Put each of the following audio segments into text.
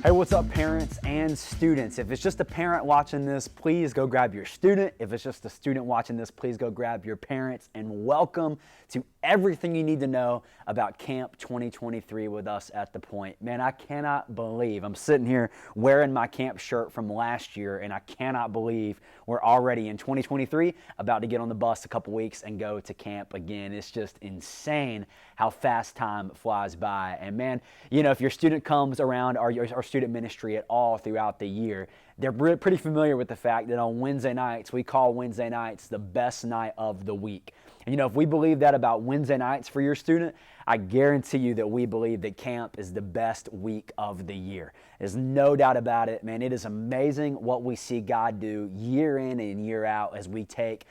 Hey, what's up, parents and students? If it's just a parent watching this, please go grab your student. If it's just a student watching this, please go grab your parents. And welcome to everything you need to know about Camp 2023 with us at The Point. Man, I cannot believe I'm sitting here wearing my camp shirt from last year, and I cannot believe we're already in 2023, about to get on the bus a couple weeks and go to camp again. It's just insane how fast time flies by. And man, you know, if your student comes around our student ministry at all throughout the year, they're pretty familiar with the fact that on Wednesday nights, we call Wednesday nights the best night of the week. And you know, if we believe that about Wednesday nights for your student, I guarantee you that we believe that camp is the best week of the year. There's no doubt about it, man. It is amazing what we see God do year in and year out as we take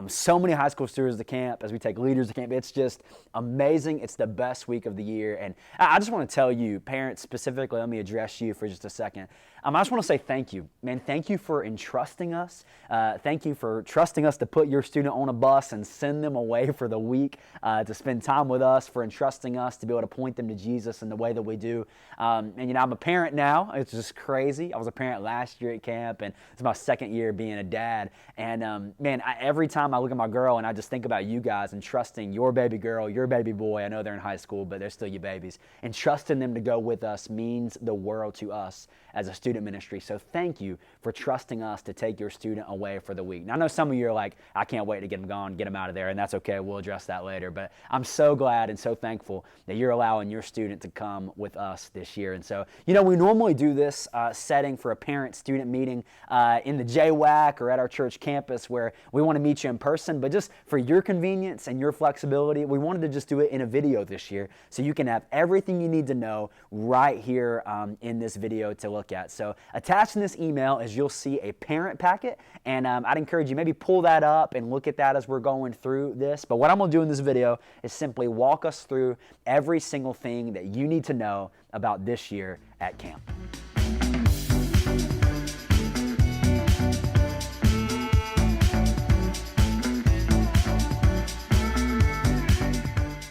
so many high school students to camp, as we take leaders to camp. It's just amazing. It's the best week of the year. And I just want to tell you, parents specifically, let me address you for just a second. I just want to say thank you. Man, thank you for entrusting us. Thank you for trusting us to put your student on a bus and send them away for the week to spend time with us, for entrusting us to be able to point them to Jesus in the way that we do. And you know, I'm a parent now. It's just crazy. I was a parent last year at camp, and it's my second year being a dad. And man, every time I look at my girl and I just think about you guys and trusting your baby girl, your baby boy, I know they're in high school, but they're still your babies, and trusting them to go with us means the world to us as a student ministry. So thank you for trusting us to take your student away for the week. Now, I know some of you are like, I can't wait to get them gone, get them out of there, and that's okay. We'll address that later. But I'm so glad and so thankful that you're allowing your student to come with us this year. And so, you know, we normally do this setting for a parent-student meeting in the JWAC or at our church campus, where we want to meet you in person. But just for your convenience and your flexibility, we wanted to just do it in a video this year, so you can have everything you need to know right here in this video to look at. So attached in this email is you'll see a parent packet, and I'd encourage you maybe pull that up and look at that as we're going through this. But what I'm going to do in this video is simply walk us through every single thing that you need to know about this year at camp.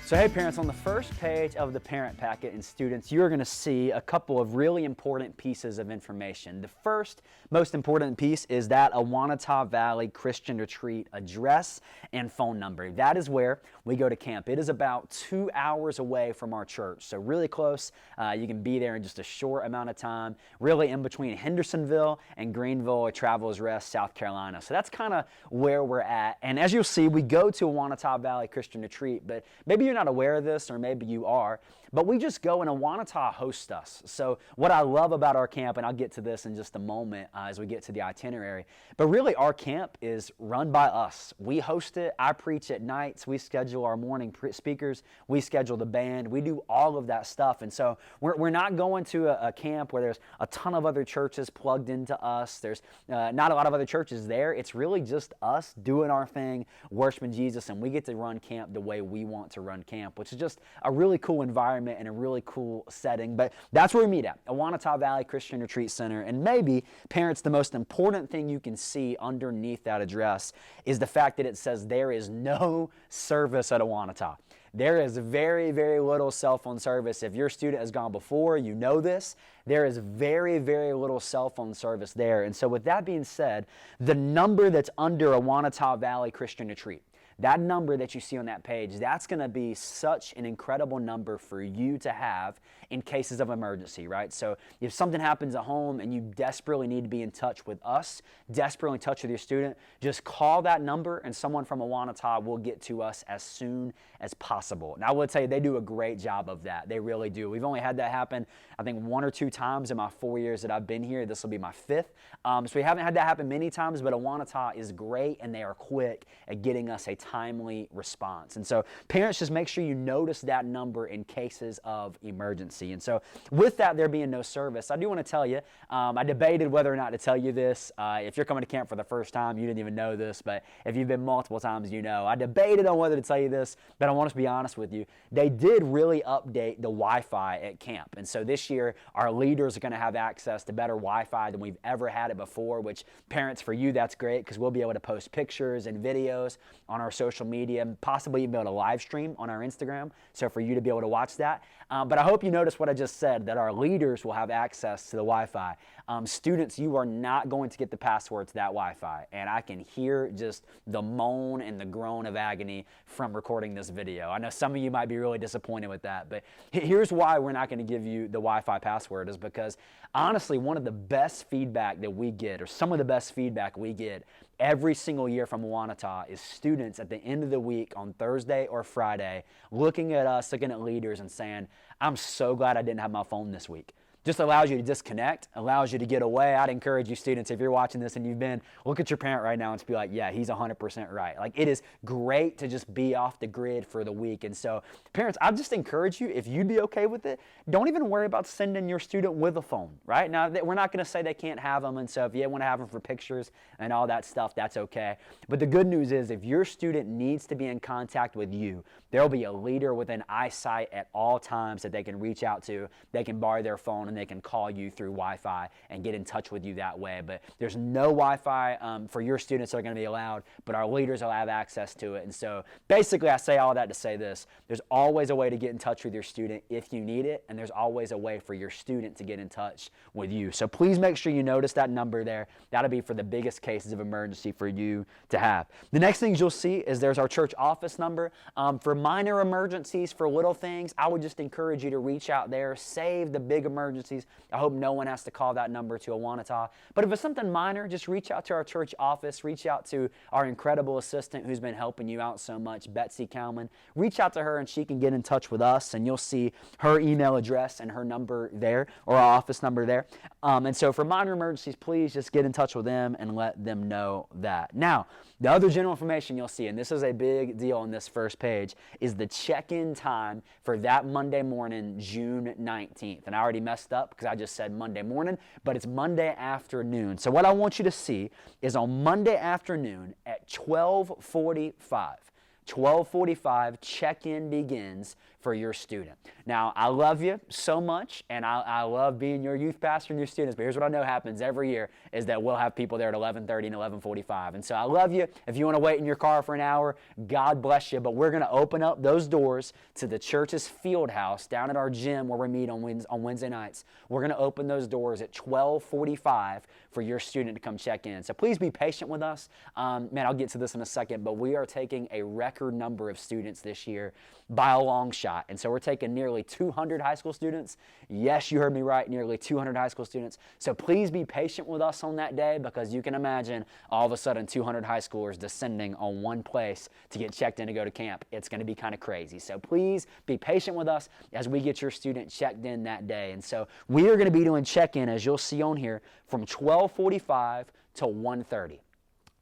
So hey parents, on the first page of the parent packet and students, you're going to see a couple of really important pieces of information. The first most important piece is that Awanata Valley Christian Retreat address and phone number. That is where we go to camp. It is about 2 hours away from our church, so really close. You can be there in just a short amount of time, really in between Hendersonville and Greenville or Travelers Rest, South Carolina. So that's kind of where we're at. And as you'll see, we go to Awanata Valley Christian Retreat, but maybe you're not aware of this, or maybe you are, but we just go and Awanata hosts us. So what I love about our camp, and I'll get to this in just a moment as we get to the itinerary, but really our camp is run by us. We host it. I preach at nights. We schedule our morning speakers. We schedule the band. We do all of that stuff. And so we're not going to a camp where there's a ton of other churches plugged into us. There's not a lot of other churches there. It's really just us doing our thing, worshiping Jesus, and we get to run camp the way we want to run camp, which is just a really cool environment and a really cool setting. But that's where we meet at, Awanata Valley Christian Retreat Center. And maybe, parents, the most important thing you can see underneath that address is the fact that it says there is no service at Awanata. There is very, very little cell phone service. If your student has gone before, you know this. There is very, very little cell phone service there. And so with that being said, the number that's under Awanata Valley Christian Retreat, that number that you see on that page, that's going to be such an incredible number for you to have in cases of emergency, right? So if something happens at home and you desperately need to be in touch with us, desperately in touch with your student, just call that number and someone from Awanata will get to us as soon as possible. Now, I will tell you, they do a great job of that. They really do. We've only had that happen, I think, 1 or 2 times in my 4 years that I've been here. This will be my 5th. So we haven't had that happen many times, but Awanata is great, and they are quick at getting us a timely response. And so parents, just make sure you notice that number in cases of emergency. And so with that there being no service, I do want to tell you, I debated whether or not to tell you this. If you're coming to camp for the first time, you didn't even know this, but if you've been multiple times, you know. I debated on whether to tell you this, but I want to be honest with you. They did really update the Wi-Fi at camp. And so this year, our leaders are going to have access to better Wi-Fi than we've ever had it before, which parents, for you, that's great, because we'll be able to post pictures and videos on our social media, and possibly even be able to live stream on our Instagram, so for you to be able to watch that. But I hope you notice what I just said, that our leaders will have access to the Wi-Fi. Students, you are not going to get the password to that Wi-Fi, and I can hear just the moan and the groan of agony from recording this video. I know some of you might be really disappointed with that, but here's why we're not going to give you the Wi-Fi password, is because honestly, one of the best feedback that we get, or some of the best feedback we get every single year from Awanata, is students at the end of the week on Thursday or Friday looking at us, looking at leaders and saying, I'm so glad I didn't have my phone this week. Just allows you to disconnect, allows you to get away. I'd encourage you students, if you're watching this and you've been, look at your parent right now and just be like, yeah, he's 100% right. Like, it is great to just be off the grid for the week. And so parents, I just encourage you, if you'd be okay with it, don't even worry about sending your student with a phone, right? Now, we're not going to say they can't have them. And so if you want to have them for pictures and all that stuff, that's okay. But the good news is, if your student needs to be in contact with you, there'll be a leader within eyesight at all times that they can reach out to. They can borrow their phone and they can call you through Wi-Fi and get in touch with you that way. But there's no Wi-Fi for your students that are going to be allowed, but our leaders will have access to it. And so basically, I say all that to say this: there's always a way to get in touch with your student if you need it, and there's always a way for your student to get in touch with you. So please make sure you notice that number there. That'll be for the biggest cases of emergency for you to have. The next things you'll see is there's our church office number. For minor emergencies, for little things, I would just encourage you to reach out there. Save the big emergencies. I hope no one has to call that number to Awanata. But if it's something minor, just reach out to our church office. Reach out to our incredible assistant who's been helping you out so much, Betsy Kalman. Reach out to her and she can get in touch with us, and you'll see her email address and her number there, or our office number there. And so for minor emergencies, please just get in touch with them and let them know that. Now, the other general information you'll see, and this is a big deal on this first page, is the check-in time for that Monday morning, June 19th. And I already messed up because I just said Monday morning, but it's Monday afternoon. So what I want you to see is on Monday afternoon at 12:45, check-in begins for your student. Now, I love you so much, and I love being your youth pastor and your students, but here's what I know happens every year is that we'll have people there at 11:30 and 11:45. And so I love you. If you want to wait in your car for an hour, God bless you, but we're going to open up those doors to the church's field house down at our gym where we meet on Wednesday nights. We're going to open those doors at 12:45 for your student to come check in. So please be patient with us. Man, I'll get to this in a second, but we are taking a record number of students this year by a long shot. And so we're taking nearly 200 high school students. Yes, you heard me right, nearly 200 high school students. So please be patient with us on that day, because you can imagine all of a sudden 200 high schoolers descending on one place to get checked in to go to camp. It's going to be kind of crazy. So please be patient with us as we get your student checked in that day. And so we are going to be doing check-in, as you'll see on here, from 12:45 to 1:30.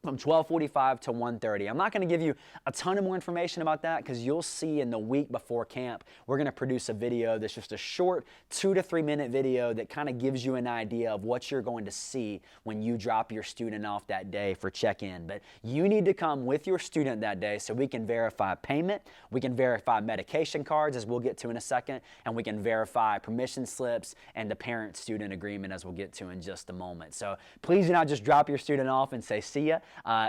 From 12:45 to 1:30. I'm not going to give you a ton of more information about that, because you'll see in the week before camp, we're going to produce a video that's just a short 2 to 3 minute video that kind of gives you an idea of what you're going to see when you drop your student off that day for check-in. But you need to come with your student that day so we can verify payment, we can verify medication cards, as we'll get to in a second, and we can verify permission slips and the parent-student agreement, as we'll get to in just a moment. So please do not just drop your student off and say, see ya.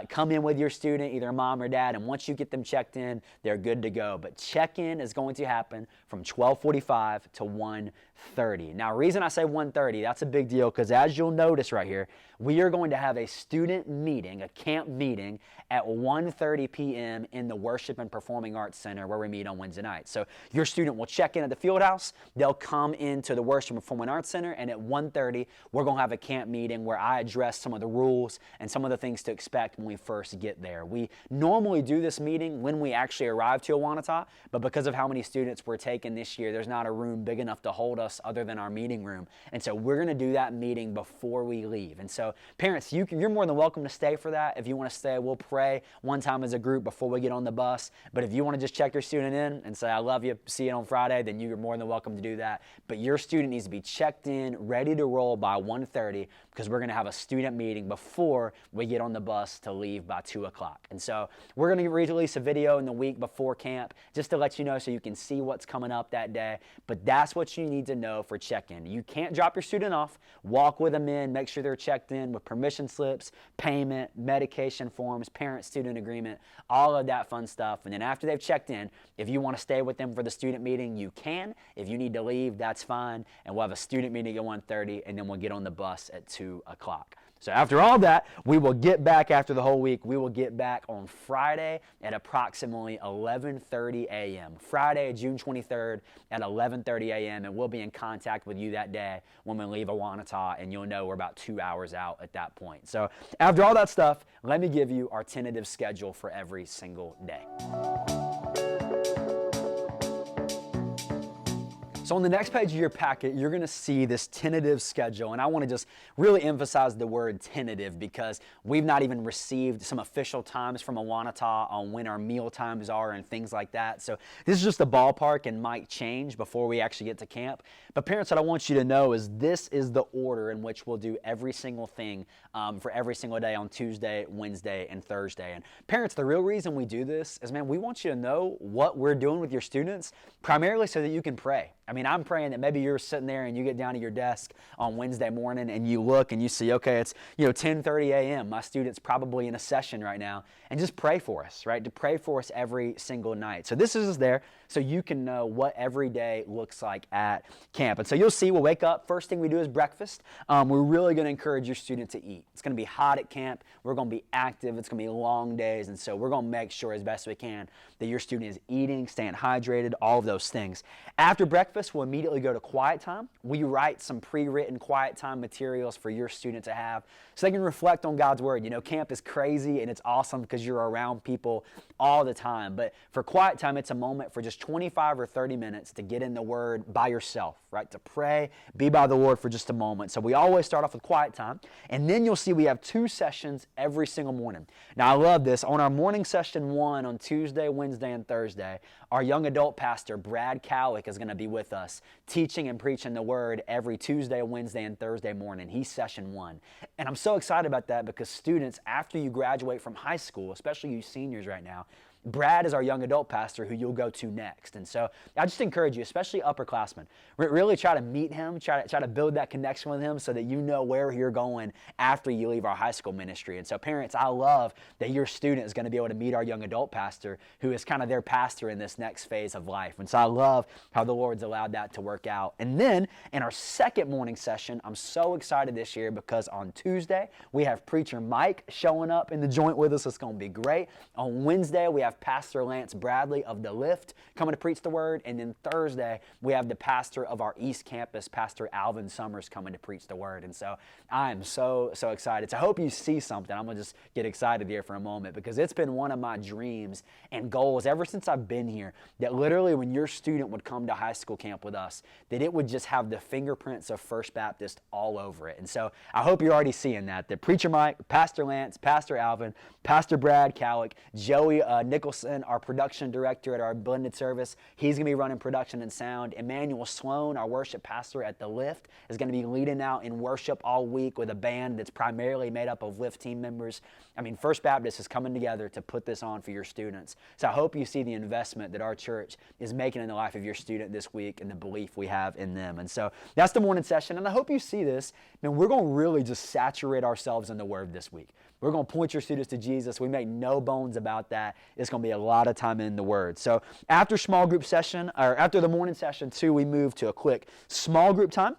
Come in with your student, either mom or dad, and once you get them checked in, they're good to go. But check-in is going to happen from 12:45 to 1:30. Now, reason I say 1:30, that's a big deal, because as you'll notice right here, we are going to have a student meeting, a camp meeting, at 1:30 p.m. in the Worship and Performing Arts Center where we meet on Wednesday nights. So your student will check in at the field house, they'll come into the Worship and Performing Arts Center, and at 1:30, we're going to have a camp meeting where I address some of the rules and some of the things to expect when we first get there. We normally do this meeting when we actually arrive to Awanata, but because of how many students we're taking this year, there's not a room big enough to hold us other than our meeting room. And so we're going to do that meeting before we leave. And so parents, you're more than welcome to stay for that. If you want to stay, we'll pray one time as a group before we get on the bus. But if you want to just check your student in and say, I love you, see you on Friday, then you're more than welcome to do that. But your student needs to be checked in, ready to roll by 1:30, because we're going to have a student meeting before we get on the bus to leave by 2 o'clock. And so we're going to release a video in the week before camp just to let you know so you can see what's coming up that day. But that's what you need to know for check-in. You can't drop your student off, walk with them in, make sure they're checked in with permission slips, payment, medication forms, parent-student agreement, all of that fun stuff. And then after they've checked in, if you want to stay with them for the student meeting, you can. If you need to leave, that's fine. And we'll have a student meeting at 1:30, and then we'll get on the bus at 2 o'clock. So after all that, we will get back after the whole week. We will get back on Friday at approximately 11:30 a.m. Friday, June 23rd at 11:30 a.m. And we'll be in contact with you that day when we leave Awanata, and you'll know we're about 2 hours out at that point. So after all that stuff, let me give you our tentative schedule for every single day. So on the next page of your packet, you're going to see this tentative schedule, and I want to just really emphasize the word tentative because we've not even received some official times from Awanata on when our meal times are and things like that. So this is just a ballpark and might change before we actually get to camp. But parents, what I want you to know is this is the order in which we'll do every single thing for every single day on Tuesday, Wednesday, and Thursday. And parents, the real reason we do this is, man, we want you to know what we're doing with your students, primarily so that you can pray. I mean, I'm praying that maybe you're sitting there and you get down to your desk on Wednesday morning and you look and you see, okay, it's 10:30 a.m. My student's probably in a session right now, and just pray for us, right? To pray for us every single night. So this is there so you can know what every day looks like at camp. And so you'll see we'll wake up. First thing we do is breakfast. We're really going to encourage your student to eat. It's going to be hot at camp. We're going to be active. It's going to be long days. And so we're going to make sure as best we can that your student is eating, staying hydrated, all of those things. After breakfast, we'll immediately go to quiet time. We write some pre-written quiet time materials for your student to have so they can reflect on God's Word. You know, camp is crazy and it's awesome because you're around people all the time. But for quiet time, it's a moment for just 25 or 30 minutes to get in the Word by yourself, right? To pray, be by the Lord for just a moment. So we always start off with quiet time. And then you'll see we have 2 sessions every single morning. Now, I love this. On our morning session 1 on Tuesday, Wednesday, and Thursday, our young adult pastor, Brad Cowick, is going to be with us teaching and preaching the Word every Tuesday, Wednesday, and Thursday morning. He's session 1. And I'm so excited about that because students, after you graduate from high school, especially you seniors right now, Brad is our young adult pastor who you'll go to next. And so I just encourage you, especially upperclassmen, really try to meet him, try to build that connection with him so that you know where you're going after you leave our high school ministry. And so parents, I love that your student is going to be able to meet our young adult pastor who is kind of their pastor in this next phase of life. And so I love how the Lord's allowed that to work out. And then in our second morning session, I'm so excited this year because on Tuesday, we have preacher Mike showing up in the joint with us. It's going to be great. On Wednesday, we have Pastor Lance Bradley of The Lift coming to preach the Word. And then Thursday, we have the pastor of our East Campus, Pastor Alvin Summers, coming to preach the Word. And so I am so excited. So I hope you see something. I'm going to just get excited here for a moment because it's been one of my dreams and goals ever since I've been here that literally when your student would come to high school camp with us, that it would just have the fingerprints of First Baptist all over it. And so I hope you're already seeing that Preacher Mike, Pastor Lance, Pastor Alvin, Pastor Brad Cowick, Joey Nicholson, our production director at our blended service, he's going to be running production and sound. Emmanuel Sloan, our worship pastor at The Lift, is going to be leading out in worship all week with a band that's primarily made up of Lift team members. I mean, First Baptist is coming together to put this on for your students. So I hope you see the investment that our church is making in the life of your student this week and the belief we have in them. And so that's the morning session. And I hope you see this. Man, we're going to really just saturate ourselves in the Word this week. We're going to point your students to Jesus. We make no bones about that. It's going to be a lot of time in the Word. So after small group session, or after the morning session 2, we move to a quick small group time.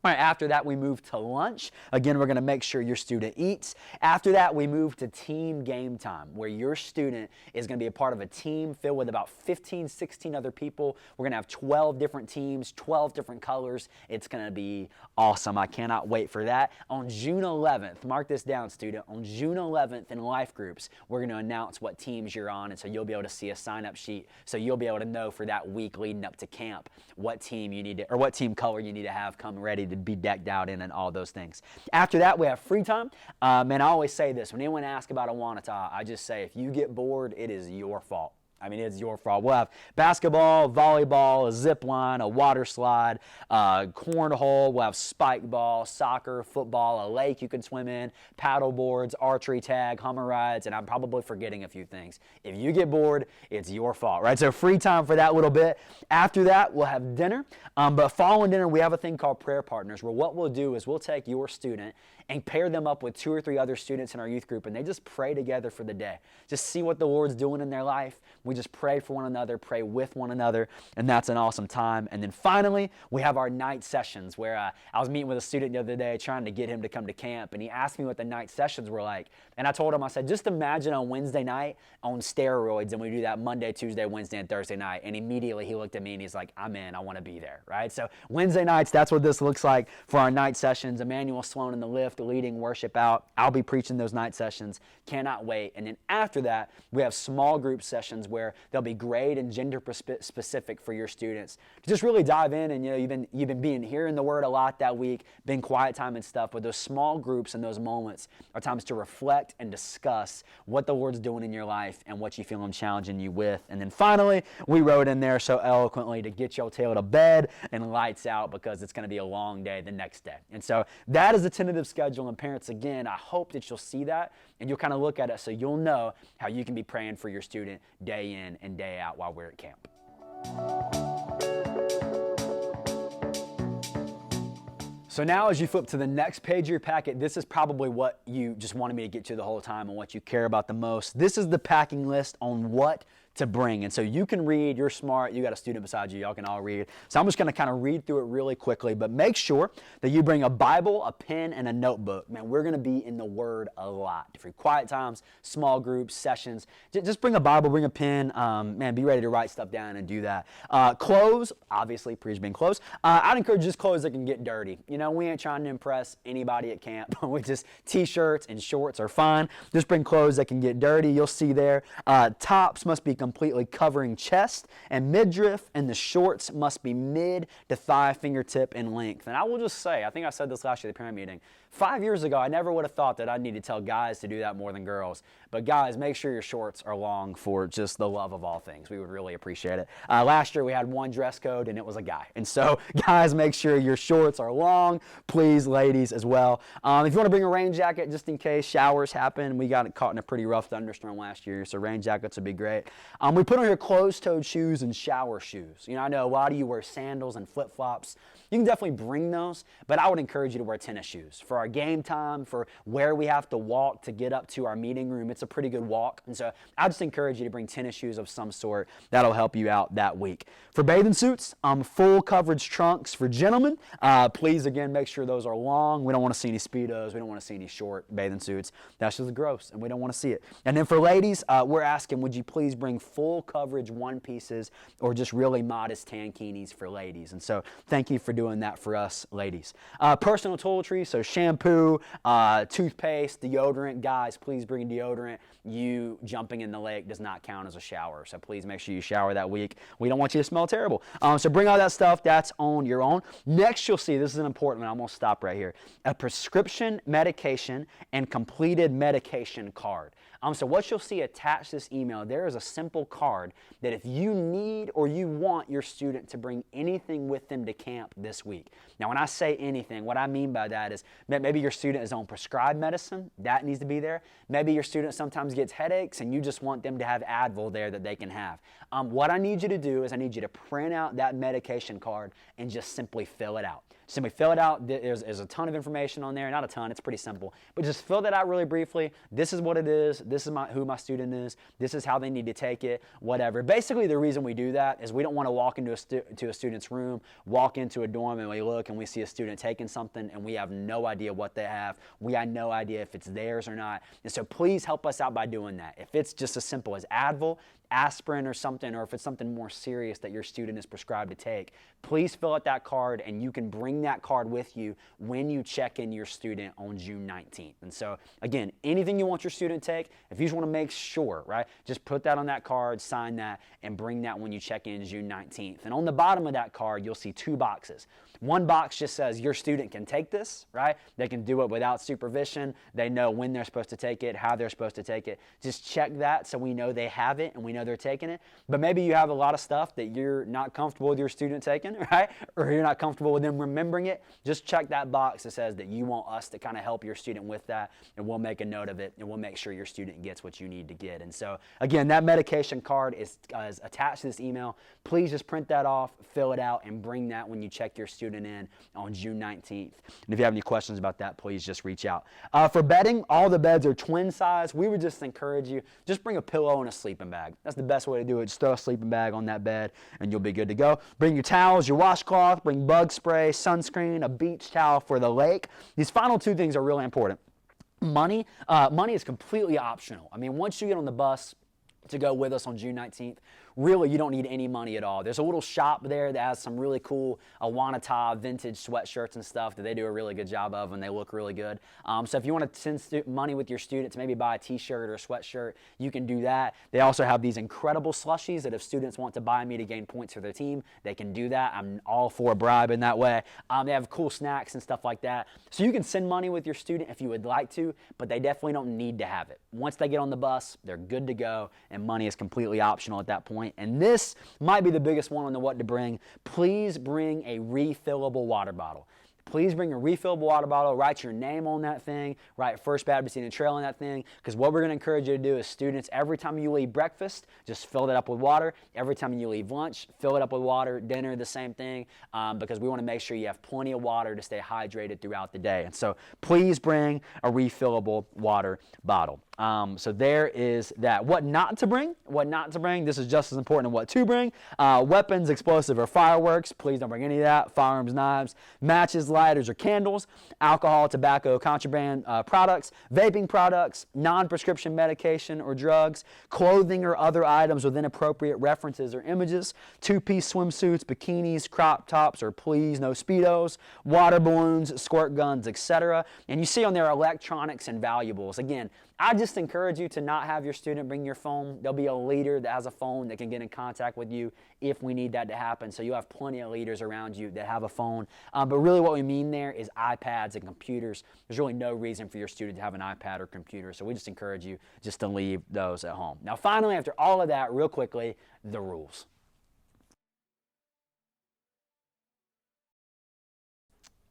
All right, after that, we move to lunch. Again, we're going to make sure your student eats. After that, we move to team game time, where your student is going to be a part of a team filled with about 15, 16 other people. We're going to have 12 different teams, 12 different colors. It's going to be awesome. I cannot wait for that. On June 11th, mark this down, student, on June 11th in life groups, we're going to announce what teams you're on, and so you'll be able to see a sign-up sheet, so you'll be able to know for that week leading up to camp what team you need to, or what team color you need to have come ready to be decked out in and all those things. After that, we have free time. And I always say this, when anyone asks about Awanata, I just say, if you get bored, it is your fault. I mean, it's your fault. We'll have basketball, volleyball, a zip line, a water slide, cornhole. We'll have spike ball, soccer, football, a lake you can swim in, paddle boards, archery tag, Hummer rides, and I'm probably forgetting a few things. If you get bored, it's your fault, right? So free time for that little bit. After that, we'll have dinner. But following dinner, we have a thing called prayer partners, where what we'll do is we'll take your student and pair them up with 2 or 3 other students in our youth group, and they just pray together for the day. Just see what the Lord's doing in their life. We just pray for one another, pray with one another, and that's an awesome time. And then finally, we have our night sessions, where I was meeting with a student the other day trying to get him to come to camp, and he asked me what the night sessions were like. And I told him, I said, just imagine a Wednesday night on steroids, and we do that Monday, Tuesday, Wednesday, and Thursday night. And immediately he looked at me and he's like, I'm in, I want to be there, right? So Wednesday nights, that's what this looks like for our night sessions. Emmanuel Sloan in the lift, leading worship out. I'll be preaching those night sessions. Cannot wait. And then after that, we have small group sessions where they'll be grade and gender specific for your students to just really dive in. And you've been hearing the word a lot that week, been quiet time and stuff, but those small groups and those moments are times to reflect and discuss what the Lord's doing in your life and what you feel Him challenging you with. And then finally, we wrote in there so eloquently to get your tail to bed and lights out, because it's going to be a long day the next day. And so that is the tentative schedule. And parents, again, I hope that you'll see that and you'll kind of look at it so you'll know how you can be praying for your student day in and day out while we're at camp. So now as you flip to the next page of your packet, this is probably what you just wanted me to get to the whole time and what you care about the most. This is the packing list on what to bring. And so you can read, you're smart, you got a student beside you, y'all can all read. So I'm just going to kind of read through it really quickly, but make sure that you bring a Bible, a pen, and a notebook. Man, we're going to be in the Word a lot. For quiet times, small groups, sessions, just bring a Bible, bring a pen, man, be ready to write stuff down and do that. Clothes, obviously, please bring clothes. I'd encourage just clothes that can get dirty. You know, we ain't trying to impress anybody at camp. We just t-shirts and shorts are fine. Just bring clothes that can get dirty. You'll see there. Tops must be completely covering chest and midriff, and the shorts must be mid to thigh fingertip in length. And I will just say, I think I said this last year at the parent meeting, 5 years ago, I never would have thought that I'd need to tell guys to do that more than girls. But guys, make sure your shorts are long for just the love of all things. We would really appreciate it. Last year, we had one dress code, and it was a guy. And so, guys, make sure your shorts are long. Please, ladies, as well. If you want to bring a rain jacket, just in case showers happen. We got caught in a pretty rough thunderstorm last year, so rain jackets would be great. We put on your closed-toed shoes and shower shoes. You know, I know a lot of you wear sandals and flip-flops. You can definitely bring those, but I would encourage you to wear tennis shoes. For our game time, for where we have to walk to get up to our meeting room, it's a pretty good walk. And so I just encourage you to bring tennis shoes of some sort. That'll help you out that week. For bathing suits, full coverage trunks for gentlemen. Please, again, make sure those are long. We don't want to see any Speedos. We don't want to see any short bathing suits. That's just gross, and we don't want to see it. And then for ladies, we're asking, would you please bring full coverage one pieces or just really modest tankinis for ladies? And so thank you for doing that for us ladies. Personal toiletries, so shampoo, toothpaste, deodorant. Guys, please bring deodorant. You jumping in the lake does not count as a shower, so please make sure you shower that week. We don't want you to smell terrible. So bring all that stuff. That's on your own. Next, you'll see, this is an important one. I'm going to stop right here. A prescription medication and completed medication card. So what you'll see attached to this email, there is a simple card that if you need or you want your student to bring anything with them to camp this week. Now, when I say anything, what I mean by that is maybe your student is on prescribed medicine. That needs to be there. Maybe your student sometimes gets headaches and you just want them to have Advil there that they can have. What I need you to do is I need you to print out that medication card and just simply fill it out. Simply fill it out. There's a ton of information on there. Not a ton. It's pretty simple. But just fill that out really briefly. This is what it is. This is who my student is. This is how they need to take it, whatever. Basically, the reason we do that is we don't want to walk into a student's room, walk into a dorm, and we look and we see a student taking something, and we have no idea what they have. We have no idea if it's theirs or not. And so please help us out by doing that. If it's just as simple as Advil, aspirin or something, or if it's something more serious that your student is prescribed to take, please fill out that card, and you can bring that card with you when you check in your student on June 19th. And so, again, anything you want your student to take, if you just want to make sure, right, just put that on that card, sign that, and bring that when you check in June 19th. And on the bottom of that card, you'll see 2 boxes. One box just says your student can take this, right? They can do it without supervision. They know when they're supposed to take it, how they're supposed to take it. Just check that so we know they have it and we know they're taking it. But maybe you have a lot of stuff that you're not comfortable with your student taking, right? Or you're not comfortable with them remembering it. Just check that box that says that you want us to kind of help your student with that, and we'll make a note of it, and we'll make sure your student gets what you need to get. And so, again, that medication card is attached to this email. Please just print that off, fill it out, and bring that when you check your student in on June 19th. And if you have any questions about that, please just reach out. For bedding, all the beds are twin size. We would just encourage you, just bring a pillow and a sleeping bag. That's the best way to do it. Just throw a sleeping bag on that bed, and you'll be good to go. Bring your towels, your washcloth, bring bug spray, sunscreen, a beach towel for the lake. These final two things are really important. Money is completely optional. I mean, once you get on the bus to go with us on June 19th, really, you don't need any money at all. There's a little shop there that has some really cool Awanata vintage sweatshirts and stuff that they do a really good job of, and they look really good. So if you want to send money with your student to maybe buy a t-shirt or a sweatshirt, you can do that. They also have these incredible slushies that if students want to buy me to gain points for their team, they can do that. I'm all for a bribe in that way. They have cool snacks and stuff like that. So you can send money with your student if you would like to, but they definitely don't need to have it. Once they get on the bus, they're good to go, and money is completely optional at that point. And this might be the biggest one on the what to bring. Please bring a refillable water bottle. Please bring a refillable water bottle, write your name on that thing, write First Baptist Indian Trail on that thing, because what we're going to encourage you to do is students, every time you leave breakfast, just fill it up with water. Every time you leave lunch, fill it up with water. Dinner, the same thing, because we want to make sure you have plenty of water to stay hydrated throughout the day. And so please bring a refillable water bottle. So there is that. What not to bring? This is just as important as what to bring. Weapons, explosive, or fireworks. Please don't bring any of that. Firearms, knives, matches, lighters, or candles. Alcohol, tobacco, contraband products, vaping products, non-prescription medication or drugs, clothing or other items with inappropriate references or images, two-piece swimsuits, bikinis, crop tops, or please no Speedos, water balloons, squirt guns, etc. And you see on there electronics and valuables. Again, I just encourage you to not have your student bring your phone. There'll be a leader that has a phone that can get in contact with you if we need that to happen. So you'll have plenty of leaders around you that have a phone. But really what we mean there is iPads and computers. There's really no reason for your student to have an iPad or computer. So we just encourage you just to leave those at home. Now finally, after all of that, real quickly, the rules.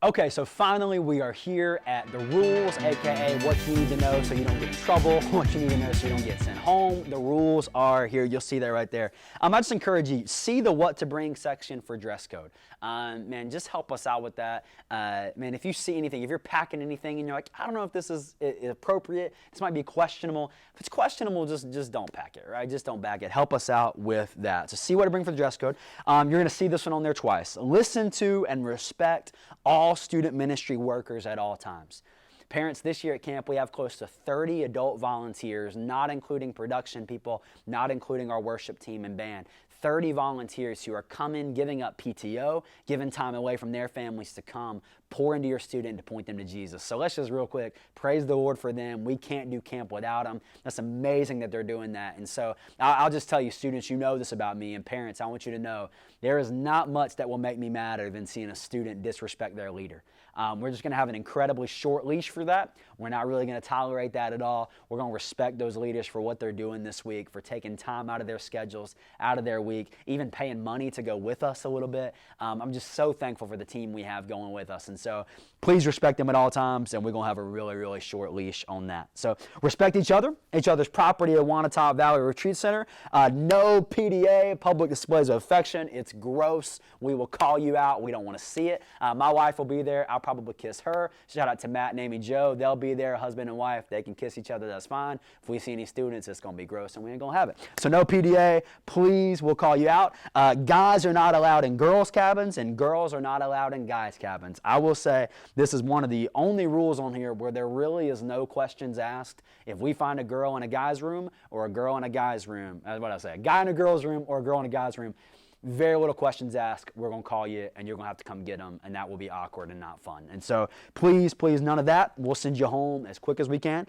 Okay, so finally we are here at the rules, aka what you need to know so you don't get in trouble, what you need to know so you don't get sent home. The rules are here. You'll see that right there. I just encourage you, see the what to bring section for dress code. Man, just help us out with that. Man, if you see anything, if you're packing anything and you're like, I don't know if this is appropriate, this might be questionable. If it's questionable, just don't pack it, right? Just don't pack it. Help us out with that. So see what to bring for the dress code. You're going to see this one on there twice. Listen to and respect all student ministry workers at all times. Parents, this year at camp, we have close to 30 adult volunteers, not including production people, not including our worship team and band. 30 volunteers who are coming, giving up PTO, giving time away from their families to come, pour into your student to point them to Jesus. So let's just real quick praise the Lord for them. We can't do camp without them. That's amazing that they're doing that. And so I'll just tell you, students, you know this about me, and parents, I want you to know there is not much that will make me madder than seeing a student disrespect their leader. We're just going to have an incredibly short leash for that. We're not really going to tolerate that at all. We're going to respect those leaders for what they're doing this week, for taking time out of their schedules, out of their week, even paying money to go with us a little bit. I'm just so thankful for the team we have going with us. And so please respect them at all times, and we're going to have a really, really short leash on that. So respect each other's property at Wanatah Valley Retreat Center. No PDA, public displays of affection. It's gross. We will call you out. We don't want to see it. My wife will be there. I'll probably kiss her. Shout out to Matt and Amy Joe. They'll be there, husband and wife. They can kiss each other. That's fine. If we see any students, it's going to be gross, and we ain't going to have it. So no PDA. Please, we'll call you out. Guys are not allowed in girls' cabins, and girls are not allowed in guys' cabins. I will say this is one of the only rules on here where there really is no questions asked. If we find a girl in a guy's room or a girl in a guy's room, that's what I say, a guy in a girl's room or a girl in a guy's room, very little questions asked. We're going to call you, and you're going to have to come get them, and that will be awkward and not fun. And so please, none of that. We'll send you home as quick as we can.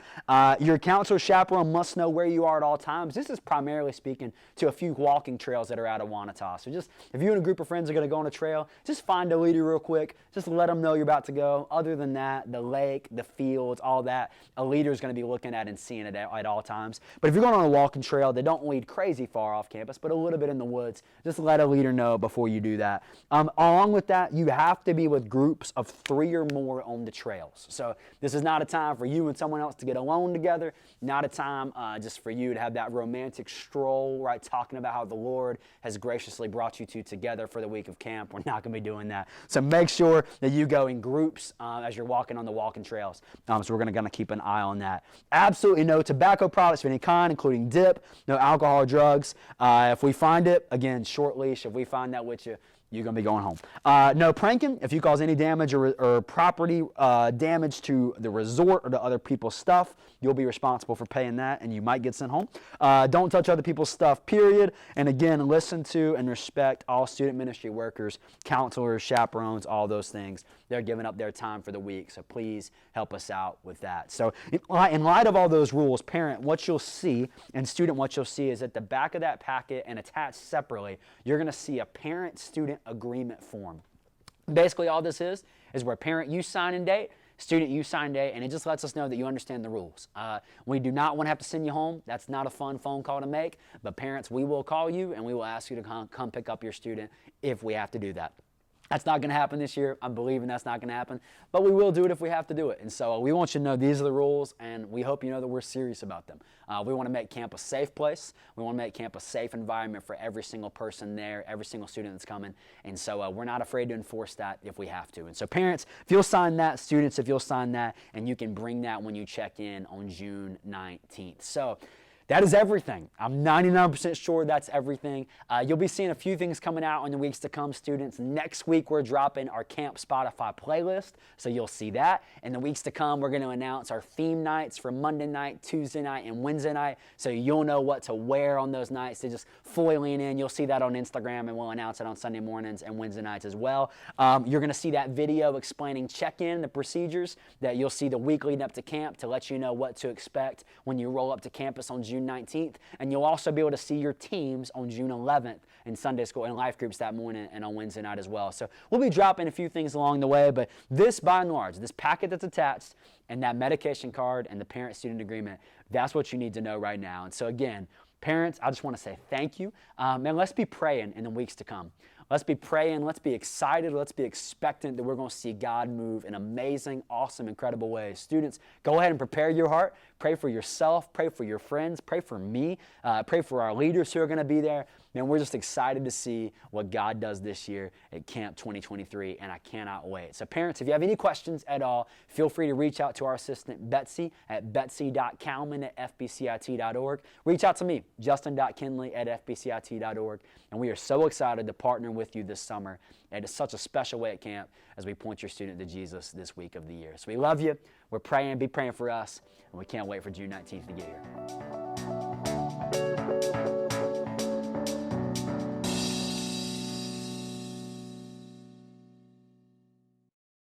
Your counselor chaperone must know where you are at all times. This is primarily speaking to a few walking trails that are out of Wanata. So just if you and a group of friends are going to go on a trail, just find a leader real quick. Just let them know you're about to go. Other than that, the lake, the fields, all that, a leader is going to be looking at and seeing it at all times. But if you're going on a walking trail that don't lead crazy far off campus, but a little bit in the woods, just let a leader know before you do that. Along with that, you have to be with groups of 3 or more on the trails. So this is not a time for you and someone else to get alone together, not a time just for you to have that romantic stroll, right, talking about how the Lord has graciously brought you two together for the week of camp. We're not going to be doing that. So make sure that you go in groups as you're walking on the walking trails. So we're going to keep an eye on that. Absolutely no tobacco products of any kind, including dip, no alcohol or drugs. If we find it, again, short leash. If we find that with you, you're going to be going home. No pranking. If you cause any damage or property damage to the resort or to other people's stuff, you'll be responsible for paying that, and you might get sent home. Don't touch other people's stuff, period. And again, listen to and respect all student ministry workers, counselors, chaperones, all those things. They're giving up their time for the week, so please help us out with that. So in light of all those rules, parent, what you'll see, and student, what you'll see is at the back of that packet and attached separately, you're going to see a parent-student agreement form. Basically, all this is where parent, you sign and date, student, you sign date, and it just lets us know that you understand the rules. We do not want to have to send you home. That's not a fun phone call to make, but parents, we will call you, and we will ask you to come pick up your student if we have to do that. That's not going to happen this year. I'm believing that's not going to happen, but we will do it if we have to do it. And so we want you to know these are the rules, and we hope you know that we're serious about them. We want to make camp a safe place. We want to make camp a safe environment for every single person there, every single student that's coming. And so we're not afraid to enforce that if we have to. And so parents, if you'll sign that, students, if you'll sign that, and you can bring that when you check in on June 19th. So that is everything. I'm 99% sure that's everything. You'll be seeing a few things coming out in the weeks to come, students. Next week, we're dropping our Camp Spotify playlist, so you'll see that. In the weeks to come, we're going to announce our theme nights for Monday night, Tuesday night, and Wednesday night, so you'll know what to wear on those nights to just fully lean in. You'll see that on Instagram, and we'll announce it on Sunday mornings and Wednesday nights as well. You're going to see that video explaining check-in, the procedures that you'll see the week leading up to camp to let you know what to expect when you roll up to campus on June 19th, and you'll also be able to see your teams on June 11th in Sunday school and life groups that morning and on Wednesday night as well. So we'll be dropping a few things along the way, but this, by and large, this packet that's attached and that medication card and the parent-student agreement, that's what you need to know right now. And so again, parents, I just want to say thank you, and let's be praying in the weeks to come. Let's be praying, let's be excited, let's be expectant that we're going to see God move in amazing, awesome, incredible ways. Students, go ahead and prepare your heart. Pray for yourself, pray for your friends, pray for me, pray for our leaders who are going to be there. Man, we're just excited to see what God does this year at Camp 2023, and I cannot wait. So parents, if you have any questions at all, feel free to reach out to our assistant Betsy at betsy.cowman@fbcit.org. Reach out to me, justin.kinley@fbcit.org, and we are so excited to partner with you this summer at such a special way at camp as we point your student to Jesus this week of the year. So we love you. We're praying. Be praying for us, and we can't wait for June 19th to get here.